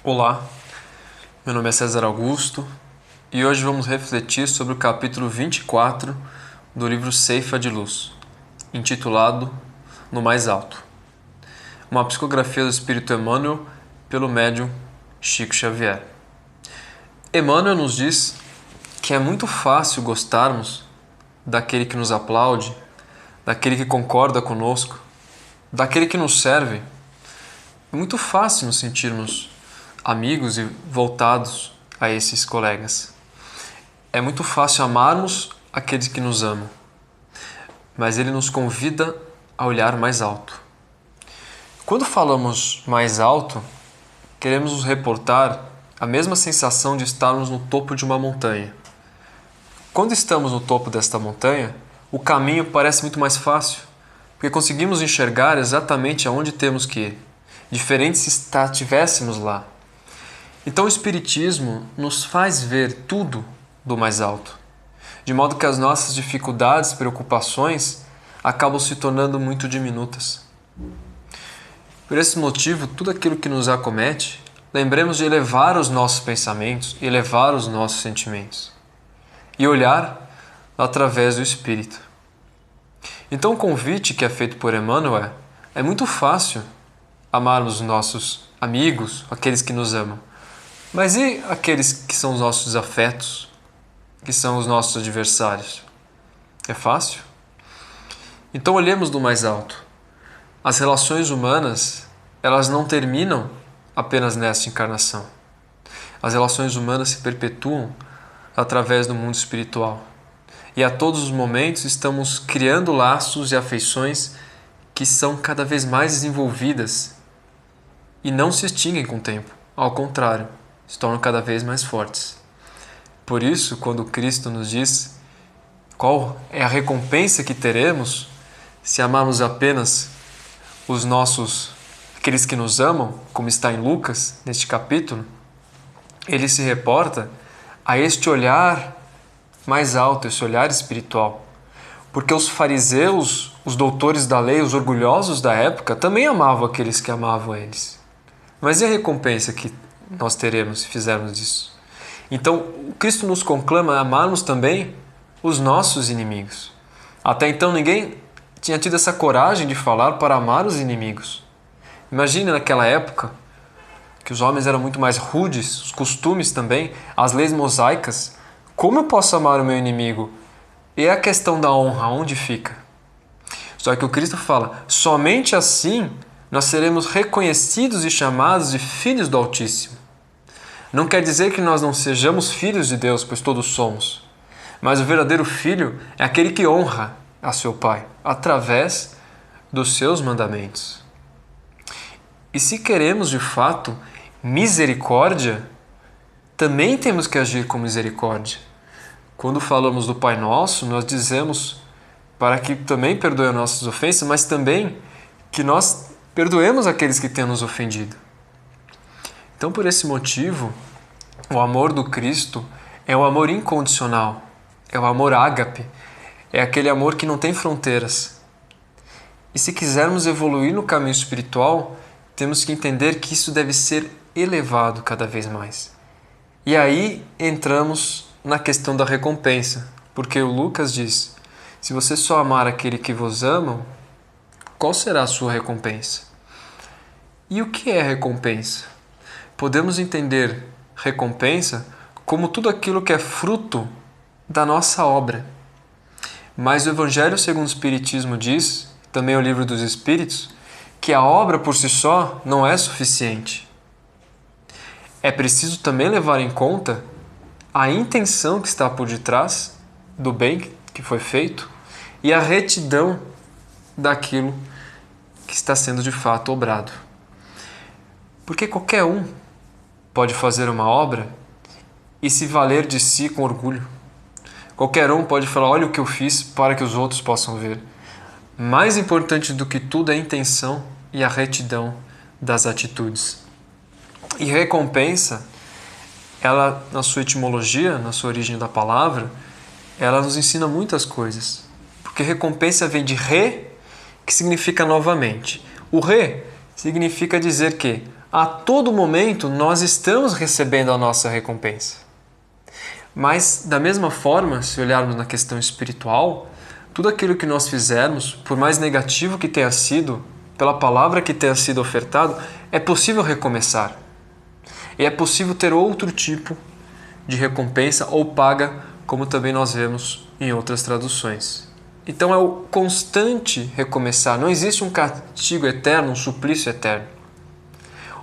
Olá, meu nome é César Augusto e hoje vamos refletir sobre o capítulo 24 do livro Ceifa de Luz, intitulado No Mais Alto, uma psicografia do Espírito Emmanuel pelo médium Chico Xavier. Emmanuel nos diz que é muito fácil gostarmos daquele que nos aplaude, daquele que concorda conosco, daquele que nos serve. É muito fácil nos sentirmos amigos e voltados a esses colegas. É muito fácil amarmos aqueles que nos amam, mas ele nos convida a olhar mais alto. Quando falamos mais alto, queremos nos reportar a mesma sensação de estarmos no topo de uma montanha. Quando estamos no topo desta montanha, o caminho parece muito mais fácil, porque conseguimos enxergar exatamente aonde temos que ir, diferente se estivéssemos lá. Então o Espiritismo nos faz ver tudo do mais alto, de modo que as nossas dificuldades e preocupações acabam se tornando muito diminutas. Por esse motivo, tudo aquilo que nos acomete, lembremos de elevar os nossos pensamentos e elevar os nossos sentimentos e olhar através do Espírito. Então o convite que é feito por Emmanuel é muito fácil amarmos os nossos amigos, aqueles que nos amam. Mas e aqueles que são os nossos desafetos, que são os nossos adversários? É fácil? Então olhemos do mais alto. As relações humanas, elas não terminam apenas nesta encarnação. As relações humanas se perpetuam através do mundo espiritual. E a todos os momentos estamos criando laços e afeições que são cada vez mais desenvolvidas e não se extinguem com o tempo. Ao contrário, se tornam cada vez mais fortes. Por isso, quando Cristo nos diz qual é a recompensa que teremos se amarmos apenas aqueles que nos amam, como está em Lucas, neste capítulo, ele se reporta a este olhar mais alto, esse olhar espiritual. Porque os fariseus, os doutores da lei, os orgulhosos da época, também amavam aqueles que amavam eles. Mas e a recompensa que nós teremos se fizermos isso? Então, o Cristo nos conclama a amarmos também os nossos inimigos. Até então, ninguém tinha tido essa coragem de falar para amar os inimigos. Imagine naquela época, que os homens eram muito mais rudes, os costumes também, as leis mosaicas. Como eu posso amar o meu inimigo? E a questão da honra, onde fica? Só que o Cristo fala, somente assim nós seremos reconhecidos e chamados de filhos do Altíssimo. Não quer dizer que nós não sejamos filhos de Deus, pois todos somos. Mas o verdadeiro filho é aquele que honra a seu Pai, através dos seus mandamentos. E se queremos, de fato, misericórdia, também temos que agir com misericórdia. Quando falamos do Pai Nosso, nós dizemos para que também perdoe as nossas ofensas, mas também que nós perdoemos aqueles que têm nos ofendido. Então, por esse motivo, o amor do Cristo é o amor incondicional, é o amor ágape, é aquele amor que não tem fronteiras. E se quisermos evoluir no caminho espiritual, temos que entender que isso deve ser elevado cada vez mais. E aí entramos na questão da recompensa, porque o Lucas diz, se você só amar aquele que vos amam, qual será a sua recompensa? E o que é recompensa? Podemos entender recompensa como tudo aquilo que é fruto da nossa obra. Mas o Evangelho segundo o Espiritismo diz, também o Livro dos Espíritos, que a obra por si só não é suficiente. É preciso também levar em conta a intenção que está por detrás do bem que foi feito e a retidão daquilo que está sendo de fato obrado. Porque qualquer um pode fazer uma obra e se valer de si com orgulho. Qualquer um pode falar, olha o que eu fiz para que os outros possam ver. Mais importante do que tudo é a intenção e a retidão das atitudes. E recompensa, ela, na sua etimologia, na sua origem da palavra, ela nos ensina muitas coisas. Porque recompensa vem de re, que significa novamente. O re significa dizer que a todo momento nós estamos recebendo a nossa recompensa. Mas, da mesma forma, se olharmos na questão espiritual, tudo aquilo que nós fizermos, por mais negativo que tenha sido, pela palavra que tenha sido ofertado, é possível recomeçar. E é possível ter outro tipo de recompensa ou paga, como também nós vemos em outras traduções. Então é o constante recomeçar. Não existe um castigo eterno, um suplício eterno.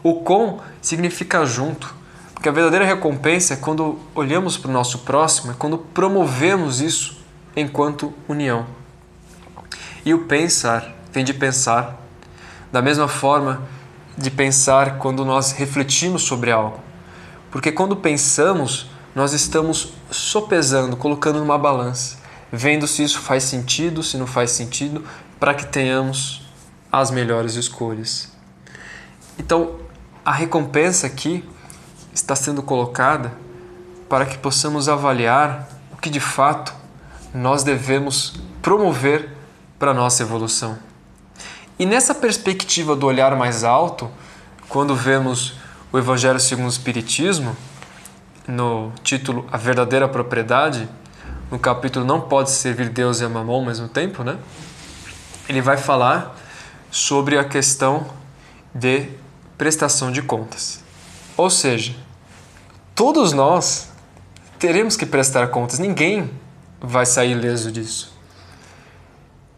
O com significa junto, porque a verdadeira recompensa é quando olhamos para o nosso próximo, é quando promovemos isso enquanto união. E o pensar vem de pensar, da mesma forma de pensar quando nós refletimos sobre algo. Porque quando pensamos, nós estamos sopesando, colocando numa balança, vendo se isso faz sentido, se não faz sentido, para que tenhamos as melhores escolhas. Então, a recompensa aqui está sendo colocada para que possamos avaliar o que de fato nós devemos promover para a nossa evolução. E nessa perspectiva do olhar mais alto, quando vemos o Evangelho segundo o Espiritismo, no título A Verdadeira Propriedade, no capítulo Não Pode Servir Deus e a Mamon ao mesmo tempo, né? Ele vai falar sobre a questão de prestação de contas. Ou seja, todos nós teremos que prestar contas, ninguém vai sair ileso disso.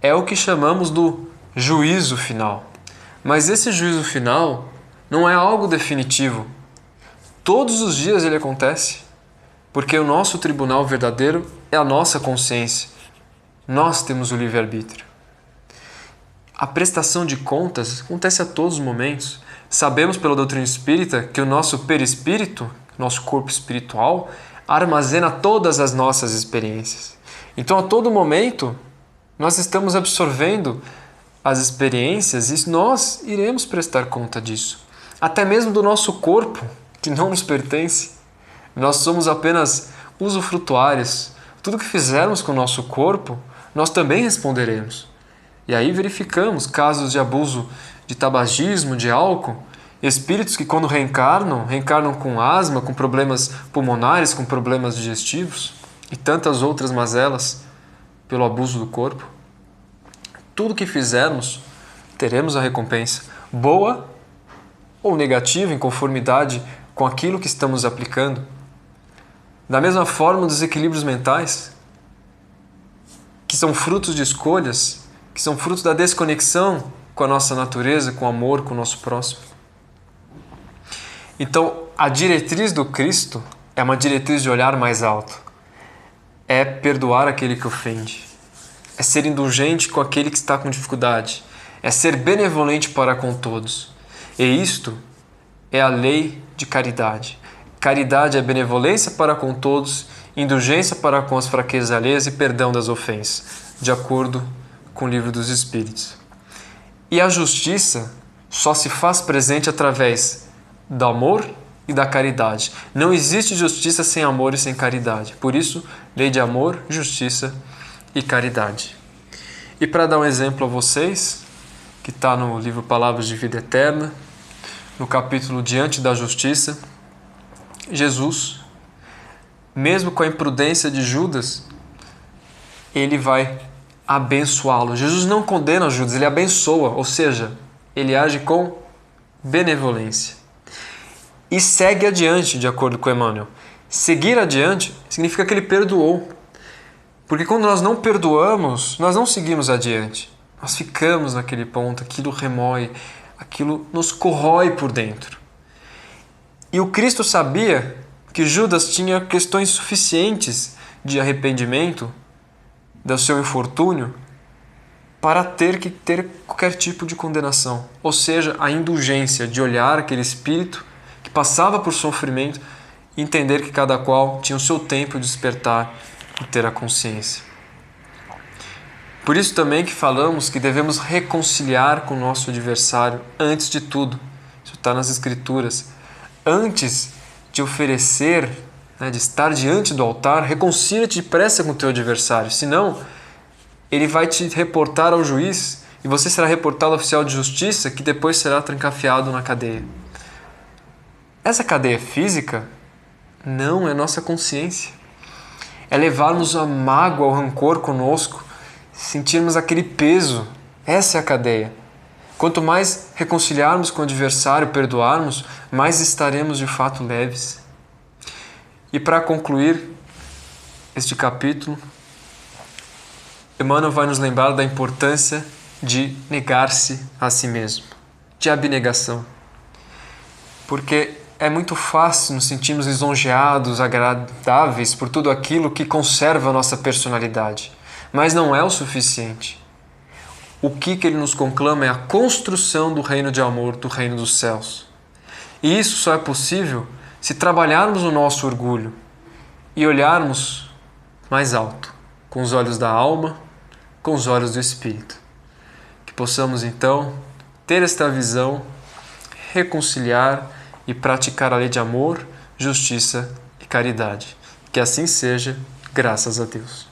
É o que chamamos do juízo final. Mas esse juízo final não é algo definitivo. Todos os dias ele acontece, porque o nosso tribunal verdadeiro é a nossa consciência. Nós temos o livre-arbítrio. A prestação de contas acontece a todos os momentos. Sabemos pela doutrina espírita que o nosso perispírito, nosso corpo espiritual, armazena todas as nossas experiências. Então, a todo momento, nós estamos absorvendo as experiências e nós iremos prestar conta disso. Até mesmo do nosso corpo, que não nos pertence. Nós somos apenas usufrutuários. Tudo que fizermos com o nosso corpo, nós também responderemos. E aí verificamos casos de abuso de tabagismo, de álcool, espíritos que quando reencarnam com asma, com problemas pulmonares, com problemas digestivos e tantas outras mazelas pelo abuso do corpo. Tudo que fizermos, teremos a recompensa, boa ou negativa, em conformidade com aquilo que estamos aplicando. Da mesma forma, os desequilíbrios mentais, que são frutos de escolhas, que são frutos da desconexão com a nossa natureza, com o amor, com o nosso próximo. Então, a diretriz do Cristo é uma diretriz de olhar mais alto. É perdoar aquele que ofende. É ser indulgente com aquele que está com dificuldade. É ser benevolente para com todos. E isto é a lei de caridade. Caridade é benevolência para com todos, indulgência para com as fraquezas alheias e perdão das ofensas, de acordo com o Livro dos Espíritos. E a justiça só se faz presente através do amor e da caridade. Não existe justiça sem amor e sem caridade. Por isso, lei de amor, justiça e caridade. E para dar um exemplo a vocês, que está no livro Palavras de Vida Eterna, no capítulo Diante da Justiça, Jesus, mesmo com a imprudência de Judas, ele vai abençoá-lo. Jesus não condena Judas, ele abençoa, ou seja, ele age com benevolência. E segue adiante, de acordo com Emmanuel. Seguir adiante significa que ele perdoou. Porque quando nós não perdoamos, nós não seguimos adiante. Nós ficamos naquele ponto, aquilo remói, aquilo nos corrói por dentro. E o Cristo sabia que Judas tinha questões suficientes de arrependimento do seu infortúnio para ter que ter qualquer tipo de condenação. Ou seja, a indulgência de olhar aquele espírito que passava por sofrimento e entender que cada qual tinha o seu tempo de despertar e ter a consciência. Por isso também que falamos que devemos reconciliar com o nosso adversário antes de tudo. Isso está nas Escrituras. Antes de oferecer, de estar diante do altar, reconcilia-te depressa com o teu adversário. Senão, ele vai te reportar ao juiz e você será reportado ao oficial de justiça que depois será trancafiado na cadeia. Essa cadeia física não é nossa consciência. É levarmos a mágoa, o rancor conosco, sentirmos aquele peso. Essa é a cadeia. Quanto mais reconciliarmos com o adversário, perdoarmos, mais estaremos de fato leves. E para concluir este capítulo, Emmanuel vai nos lembrar da importância de negar-se a si mesmo, de abnegação. Porque é muito fácil nos sentirmos lisonjeados, agradáveis por tudo aquilo que conserva a nossa personalidade, mas não é o suficiente. O que ele nos conclama é a construção do reino de amor, do reino dos céus. E isso só é possível se trabalharmos o nosso orgulho e olharmos mais alto, com os olhos da alma, com os olhos do Espírito. Que possamos então ter esta visão, reconciliar e praticar a lei de amor, justiça e caridade. Que assim seja, graças a Deus.